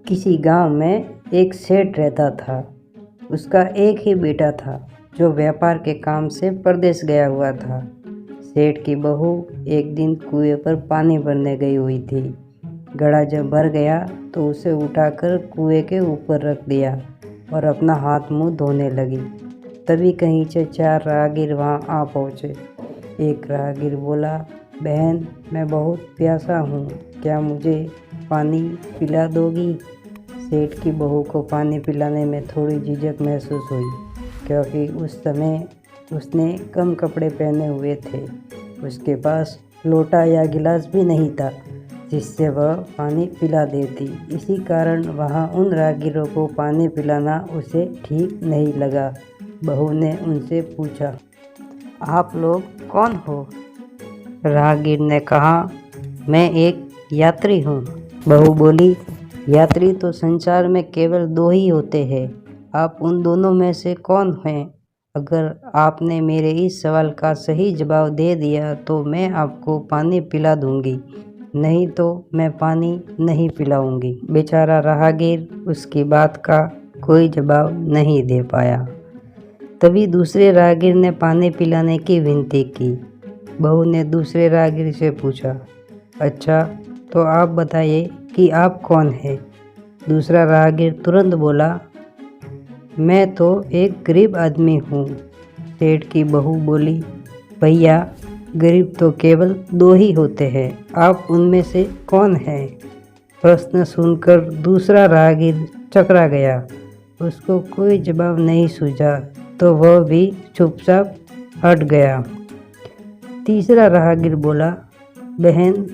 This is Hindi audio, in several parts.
किसी गांव में एक सेठ रहता था। उसका एक ही बेटा था जो व्यापार के काम से परदेश गया हुआ था। सेठ की बहू एक दिन कुएं पर पानी भरने गई हुई थी। घड़ा जब भर गया तो उसे उठाकर कुएं के ऊपर रख दिया और अपना हाथ मुंह धोने लगी। तभी कहीं से 4 राहगीर वहां आ पहुंचे। एक राहगीर बोला, बहन, मैं बहुत प्यासा हूँ, क्या मुझे पानी पिला दोगी? सेठ की बहू को पानी पिलाने में थोड़ी झिझक महसूस हुई, क्योंकि उस समय उसने कम कपड़े पहने हुए थे। उसके पास लोटा या गिलास भी नहीं था जिससे वह पानी पिला देती। इसी कारण वहाँ उन राहगीरों को पानी पिलाना उसे ठीक नहीं लगा। बहू ने उनसे पूछा, आप लोग कौन हो? राहगीर ने कहा, मैं एक यात्री हूँ। बहू बोली, यात्री तो संसार में केवल 2 ही होते हैं। आप उन दोनों में से कौन हैं? अगर आपने मेरे इस सवाल का सही जवाब दे दिया तो मैं आपको पानी पिला दूंगी, नहीं तो मैं पानी नहीं पिलाऊंगी। बेचारा राहगीर उसकी बात का कोई जवाब नहीं दे पाया। तभी दूसरे राहगीर ने पानी पिलाने की विनती की। बहू ने दूसरे राहगीर से पूछा, अच्छा, तो आप बताइए कि आप कौन हैं? दूसरा राहगीर तुरंत बोला, मैं तो एक गरीब आदमी हूँ। सेठ की बहू बोली, भैया, गरीब तो केवल 2 ही होते हैं, आप उनमें से कौन हैं? प्रश्न सुनकर दूसरा राहगीर चकरा गया। उसको कोई जवाब नहीं सूझा तो वह भी चुपचाप हट गया। तीसरा राहगीर बोला, बहन,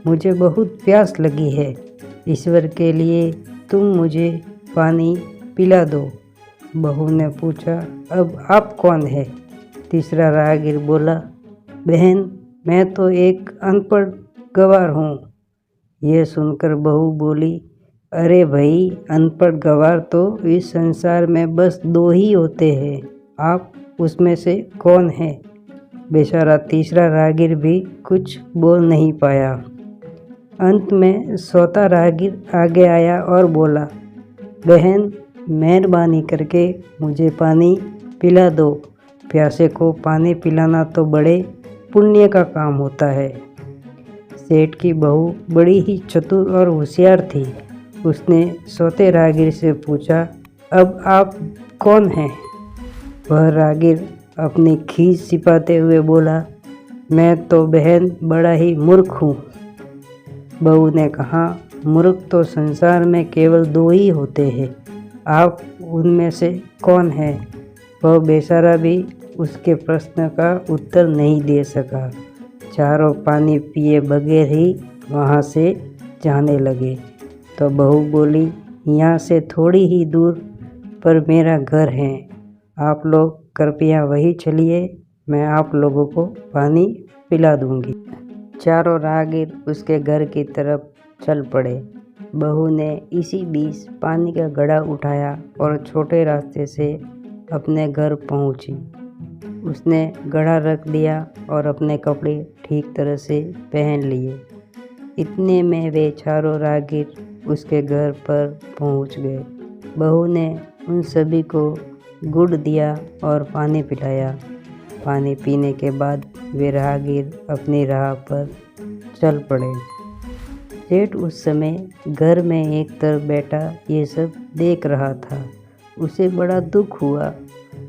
मुझे बहुत प्यास लगी है, ईश्वर के लिए तुम मुझे पानी पिला दो। बहू ने पूछा, अब आप कौन है? तीसरा राहगीर बोला, बहन, मैं तो एक अनपढ़ गवार हूँ। यह सुनकर बहू बोली, अरे भाई, अनपढ़ गवार तो इस संसार में बस 2 ही होते हैं, आप उसमें से कौन है? बेचारा तीसरा राहगीर भी कुछ बोल नहीं पाया। अंत में चौथा राहगीर आगे आया और बोला, बहन, मेहरबानी करके मुझे पानी पिला दो। प्यासे को पानी पिलाना तो बड़े पुण्य का काम होता है। सेठ की बहू बड़ी ही चतुर और होशियार थी। उसने चौथे राहगीर से पूछा, अब आप कौन हैं? वह राहगीर अपनी खीस छिपाते हुए बोला, मैं तो बहन बड़ा ही मूर्ख हूँ। बहू ने कहा, मूर्ख तो संसार में केवल 2 ही होते हैं, आप उनमें से कौन हैं? वह बेचारा भी उसके प्रश्न का उत्तर नहीं दे सका। चारों पानी पिए बगैर ही वहाँ से जाने लगे। तो बहू बोली, यहाँ से थोड़ी ही दूर पर मेरा घर है, आप लोग कृपया वहीं चलिए, मैं आप लोगों को पानी पिला दूंगी। चारों राहगीर उसके घर की तरफ चल पड़े। बहू ने इसी बीच पानी का घड़ा उठाया और छोटे रास्ते से अपने घर पहुंची। उसने घड़ा रख दिया और अपने कपड़े ठीक तरह से पहन लिए। इतने में वे चारों राहगीर उसके घर पर पहुंच गए। बहू ने उन सभी को गुड़ दिया और पानी पिलाया। पानी पीने के बाद वे राहगीर अपनी राह पर चल पड़े। सेठ उस समय घर में एक तरफ बैठा ये सब देख रहा था। उसे बड़ा दुख हुआ।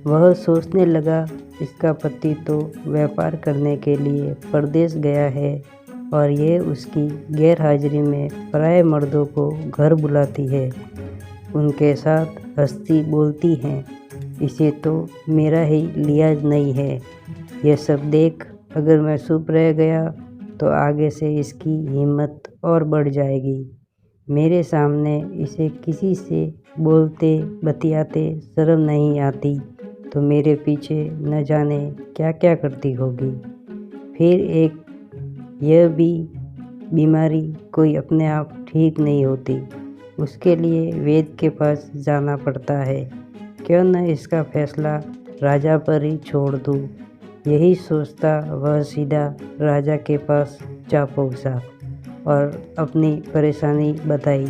वह सोचने लगा, इसका पति तो व्यापार करने के लिए परदेश गया है और ये उसकी गैर हाजिरी में पराये मर्दों को घर बुलाती है, उनके साथ हंसती बोलती हैं। इसे तो मेरा ही लिहाज नहीं है। यह सब देख अगर मैं चुप रह गया तो आगे से इसकी हिम्मत और बढ़ जाएगी। मेरे सामने इसे किसी से बोलते बतियाते शर्म नहीं आती तो मेरे पीछे न जाने क्या क्या करती होगी। फिर एक यह भी बीमारी कोई अपने आप ठीक नहीं होती, उसके लिए वैद्य के पास जाना पड़ता है। क्यों न इसका फैसला राजा पर ही छोड़ दूँ। यही सोचता वह सीधा राजा के पास जा पहुँचा और अपनी परेशानी बताई।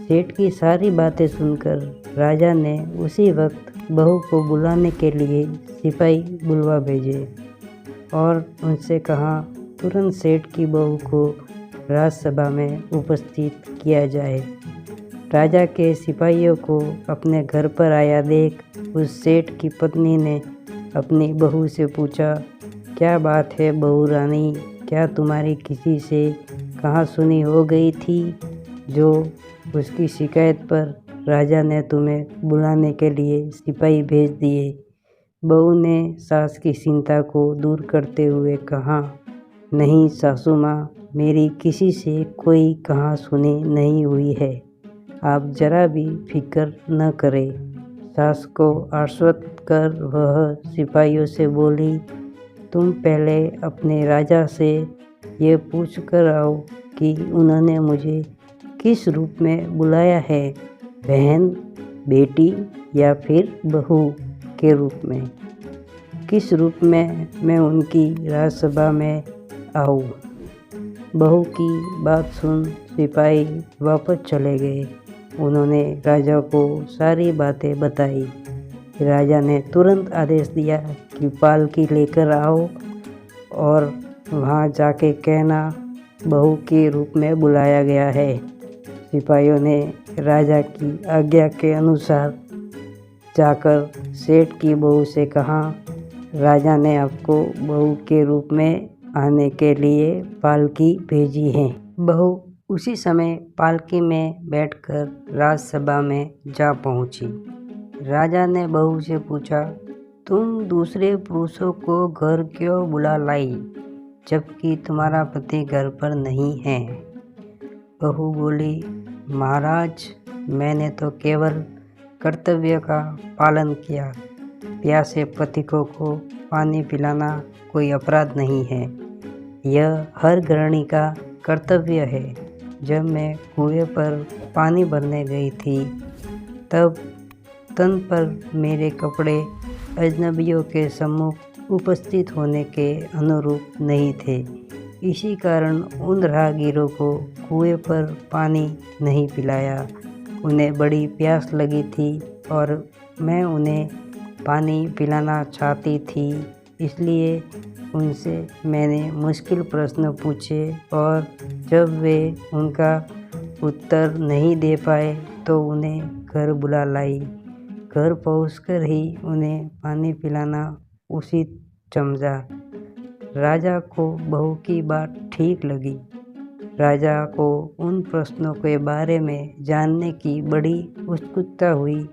सेठ की सारी बातें सुनकर राजा ने उसी वक्त बहू को बुलाने के लिए सिपाही बुलवा भेजे और उनसे कहा तुरंत सेठ की बहू को राजसभा में उपस्थित किया जाए। राजा के सिपाहियों को अपने घर पर आया देख उस सेठ की पत्नी ने अपनी बहू से पूछा, क्या बात है बहू रानी, क्या तुम्हारी किसी से कहाँ सुनी हो गई थी जो उसकी शिकायत पर राजा ने तुम्हें बुलाने के लिए सिपाही भेज दिए। बहू ने सास की चिंता को दूर करते हुए कहा, नहीं सासू माँ, मेरी किसी से कोई कहाँ सुनी नहीं हुई है, आप जरा भी फिक्र न करें। सास को आश्वस्त कर वह सिपाहियों से बोली, तुम पहले अपने राजा से ये पूछ कर आओ कि उन्होंने मुझे किस रूप में बुलाया है, बहन, बेटी या फिर बहू के रूप में। किस रूप में मैं उनकी राजसभा में आऊँ। बहू की बात सुन सिपाही वापस चले गए। उन्होंने राजा को सारी बातें बताई। राजा ने तुरंत आदेश दिया कि पालकी लेकर आओ और वहाँ जाके कहना बहू के रूप में बुलाया गया है। सिपाहियों ने राजा की आज्ञा के अनुसार जाकर सेठ की बहू से कहा, राजा ने आपको बहू के रूप में आने के लिए पालकी भेजी है। बहू उसी समय पालकी में बैठकर राजसभा में जा पहुंची। राजा ने बहू से पूछा, तुम दूसरे पुरुषों को घर क्यों बुला लाई जबकि तुम्हारा पति घर पर नहीं है। बहू बोली, महाराज, मैंने तो केवल कर्तव्य का पालन किया। प्यासे पति को पानी पिलाना कोई अपराध नहीं है, यह हर गृहिणी का कर्तव्य है। जब मैं कुएं पर पानी भरने गई थी तब तन पर मेरे कपड़े अजनबियों के सम्मुख उपस्थित होने के अनुरूप नहीं थे। इसी कारण उन राहगीरों को कुएं पर पानी नहीं पिलाया। उन्हें बड़ी प्यास लगी थी और मैं उन्हें पानी पिलाना चाहती थी, इसलिए उनसे मैंने मुश्किल प्रश्न पूछे और जब वे उनका उत्तर नहीं दे पाए तो उन्हें घर बुला लाई। घर पहुंचकर ही उन्हें पानी पिलाना उचित समझा। राजा को बहू की बात ठीक लगी। राजा को उन प्रश्नों के बारे में जानने की बड़ी उत्सुकता हुई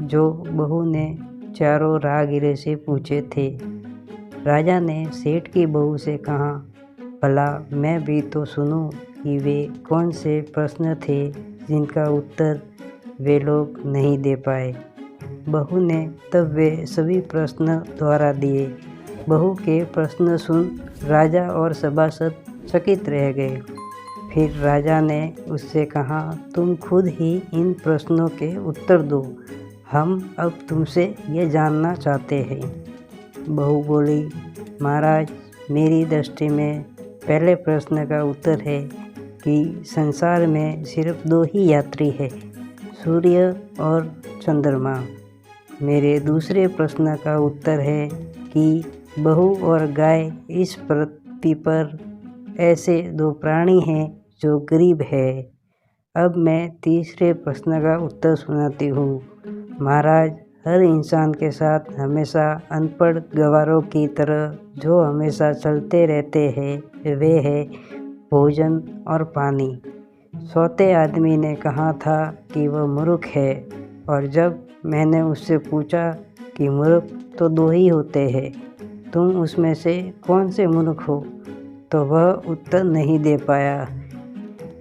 जो बहू ने चारों राहगीरों से पूछे थे। राजा ने सेठ की बहू से कहा, भला मैं भी तो सुनूं कि वे कौन से प्रश्न थे जिनका उत्तर वे लोग नहीं दे पाए। बहू ने तब वे सभी प्रश्न दोहरा दिए। बहू के प्रश्न सुन राजा और सभासद चकित रह गए। फिर राजा ने उससे कहा, तुम खुद ही इन प्रश्नों के उत्तर दो, हम अब तुमसे ये जानना चाहते हैं। बहू बोली, महाराज, मेरी दृष्टि में पहले प्रश्न का उत्तर है कि संसार में सिर्फ दो ही यात्री है, सूर्य और चंद्रमा। मेरे दूसरे प्रश्न का उत्तर है कि बहू और गाय इस पृथ्वी पर ऐसे दो प्राणी हैं जो गरीब है। अब मैं तीसरे प्रश्न का उत्तर सुनाती हूँ। महाराज, हर इंसान के साथ हमेशा अनपढ़ गवारों की तरह जो हमेशा चलते रहते हैं वे है भोजन और पानी। सोते आदमी ने कहा था कि वह मूर्ख है और जब मैंने उससे पूछा कि मूर्ख तो दो ही होते हैं, तुम उसमें से कौन से मूर्ख हो, तो वह उत्तर नहीं दे पाया।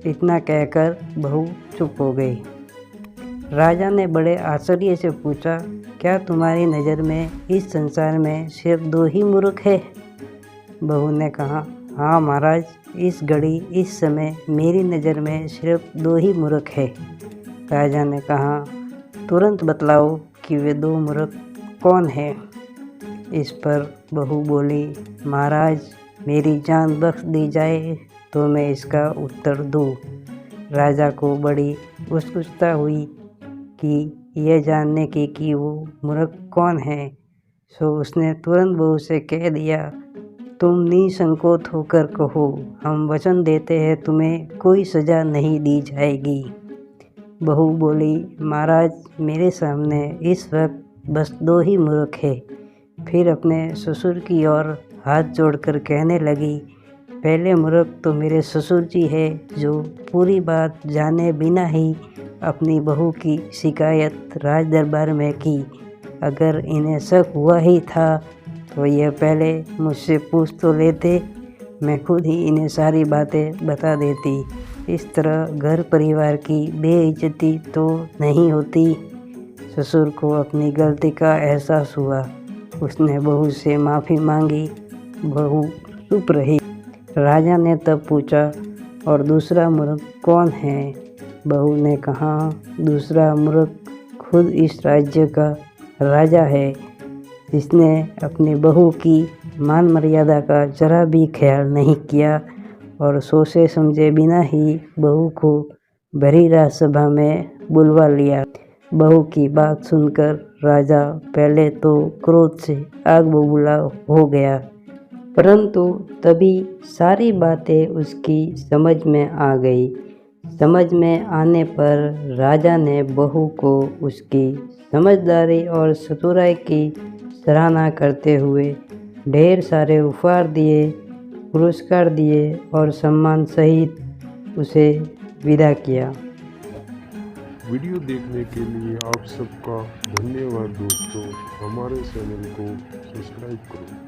इतना कहकर बहू चुप हो गई। राजा ने बड़े आश्चर्य से पूछा, क्या तुम्हारी नज़र में इस संसार में सिर्फ दो ही मूर्ख है। बहू ने कहा, हाँ महाराज, इस घड़ी इस समय मेरी नज़र में सिर्फ दो ही मूर्ख है। राजा ने कहा, तुरंत बतलाओ कि वे दो मूर्ख कौन है। इस पर बहू बोली, महाराज, मेरी जान बख्श दी जाए तो मैं इसका उत्तर दूँ। राजा को बड़ी उत्सुकता हुई कि यह जानने की कि वो मूर्ख कौन है। सो उसने तुरंत बहू से कह दिया, तुम निसंकोच होकर कहो, हम वचन देते हैं तुम्हें कोई सज़ा नहीं दी जाएगी। बहू बोली, महाराज मेरे सामने इस वक्त बस 2 ही मूर्ख है। फिर अपने ससुर की ओर हाथ जोड़कर कहने लगी, पहले मूर्ख तो मेरे ससुर जी है जो पूरी बात जाने बिना ही अपनी बहू की शिकायत राज दरबार में की। अगर इन्हें शक हुआ ही था तो यह पहले मुझसे पूछ तो लेते, मैं खुद ही इन्हें सारी बातें बता देती। इस तरह घर परिवार की बेइज्जती तो नहीं होती। ससुर को अपनी गलती का एहसास हुआ। उसने बहू से माफ़ी मांगी। बहू चुप रही। राजा ने तब पूछा, और दूसरा मूर्ख कौन है? बहू ने कहा, दूसरा मूर्ख खुद इस राज्य का राजा है, जिसने अपनी बहू की मान मर्यादा का जरा भी ख्याल नहीं किया और सोचे समझे बिना ही बहू को भरी राजसभा में बुलवा लिया। बहू की बात सुनकर राजा पहले तो क्रोध से आग बबूला हो गया, परंतु तभी सारी बातें उसकी समझ में आ गई। समझ में आने पर राजा ने बहू को उसकी समझदारी और चतुराई की सराहना करते हुए ढेर सारे उपहार दिए, पुरस्कार दिए और सम्मान सहित उसे विदा किया। वीडियो देखने के लिए आप सबका धन्यवाद दोस्तों। हमारे चैनल को सब्सक्राइब करो।